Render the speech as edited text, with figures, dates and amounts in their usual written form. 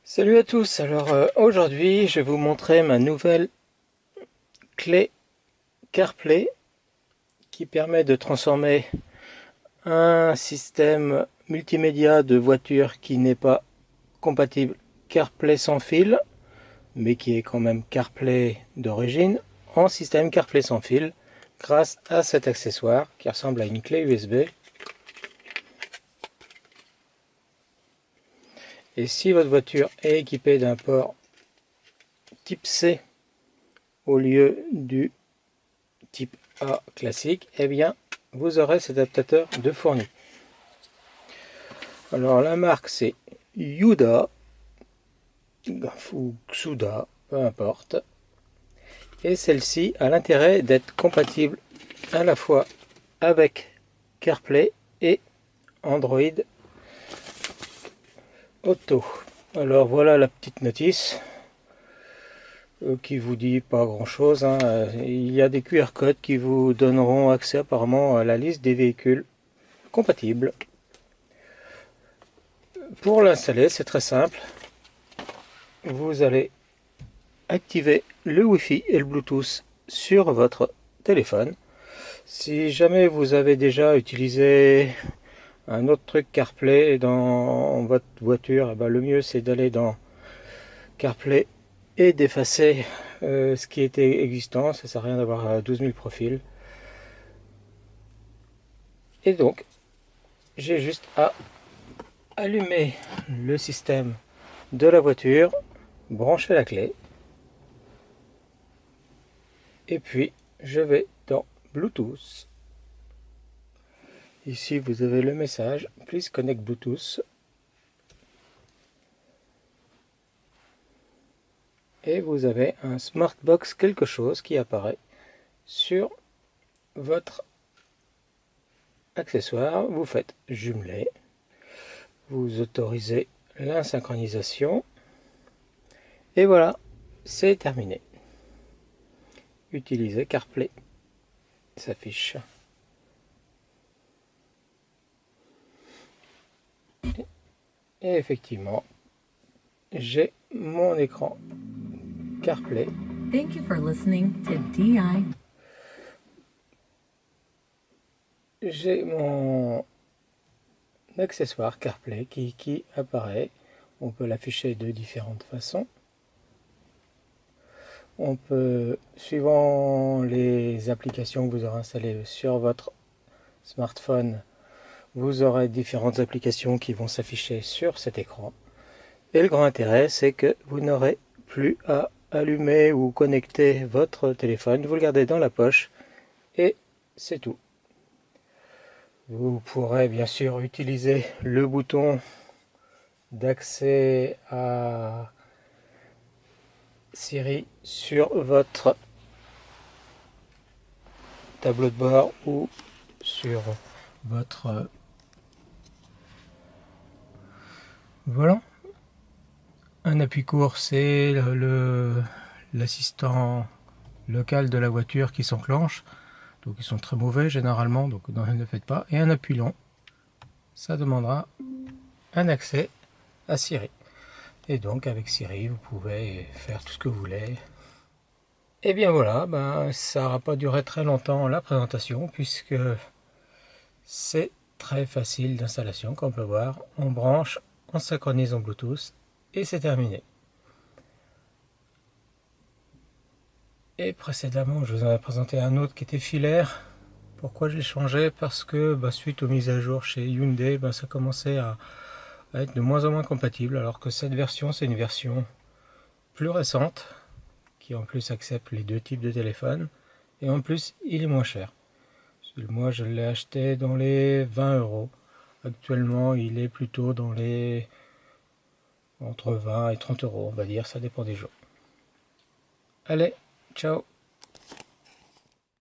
Salut à tous, alors aujourd'hui je vais vous montrer ma nouvelle clé CarPlay qui permet de transformer un système multimédia de voiture qui n'est pas compatible CarPlay sans fil mais qui est quand même CarPlay d'origine en système CarPlay sans fil grâce à cet accessoire qui ressemble à une clé USB. Et si votre voiture est équipée d'un port type C au lieu du type A classique, eh bien vous aurez cet adaptateur de fourni. Alors la marque c'est Yuda ou Xuda, peu importe. Et celle-ci a l'intérêt d'être compatible à la fois avec CarPlay et Android Auto. Alors voilà la petite notice qui vous dit pas grand chose. Il y a des QR codes qui vous donneront accès apparemment à la liste des véhicules compatibles. Pour l'installer, c'est très simple. Vous allez activer le Wi-Fi et le Bluetooth sur votre téléphone. Si jamais vous avez déjà utilisé un autre truc CarPlay dans votre voiture, le mieux c'est d'aller dans CarPlay et d'effacer ce qui était existant. Ça sert à rien d'avoir 12 000 profils. Et donc, j'ai juste à allumer le système de la voiture, brancher la clé, et puis je vais dans Bluetooth. Ici vous avez le message Please connect Bluetooth. Et vous avez un Smartbox quelque chose qui apparaît sur votre accessoire. Vous faites jumeler. Vous autorisez la synchronisation. Et voilà, c'est terminé. Utilisez CarPlay. S'affiche. Et effectivement, j'ai mon écran CarPlay. Thank you for listening to DI. J'ai mon accessoire CarPlay qui apparaît. On peut l'afficher de différentes façons. On peut, suivant les applications que vous aurez installées sur votre smartphone, vous aurez différentes applications qui vont s'afficher sur cet écran. Et le grand intérêt, c'est que vous n'aurez plus à allumer ou connecter votre téléphone. Vous le gardez dans la poche et c'est tout. Vous pourrez bien sûr utiliser le bouton d'accès à Siri sur votre tableau de bord ou sur votre volant. Un appui court, c'est l'assistant local de la voiture qui s'enclenche. Donc ils sont très mauvais généralement, donc ne le faites pas. Et un appui long, ça demandera un accès à Siri. Et donc avec Siri, vous pouvez faire tout ce que vous voulez. Et bien voilà, ça n'aura pas duré très longtemps la présentation, puisque c'est très facile d'installation, comme on peut voir. On branche, on synchronise en Bluetooth, et c'est terminé. Et précédemment, je vous en ai présenté un autre qui était filaire. Pourquoi j'ai changé? Parce que suite aux mises à jour chez Hyundai, ça commençait à être de moins en moins compatible, alors que cette version, c'est une version plus récente, qui en plus accepte les deux types de téléphone, et en plus, il est moins cher. Moi, je l'ai acheté dans les 20 euros. Actuellement, il est plutôt dans les entre 20 et 30 euros, on va dire, ça dépend des jours. Allez, ciao!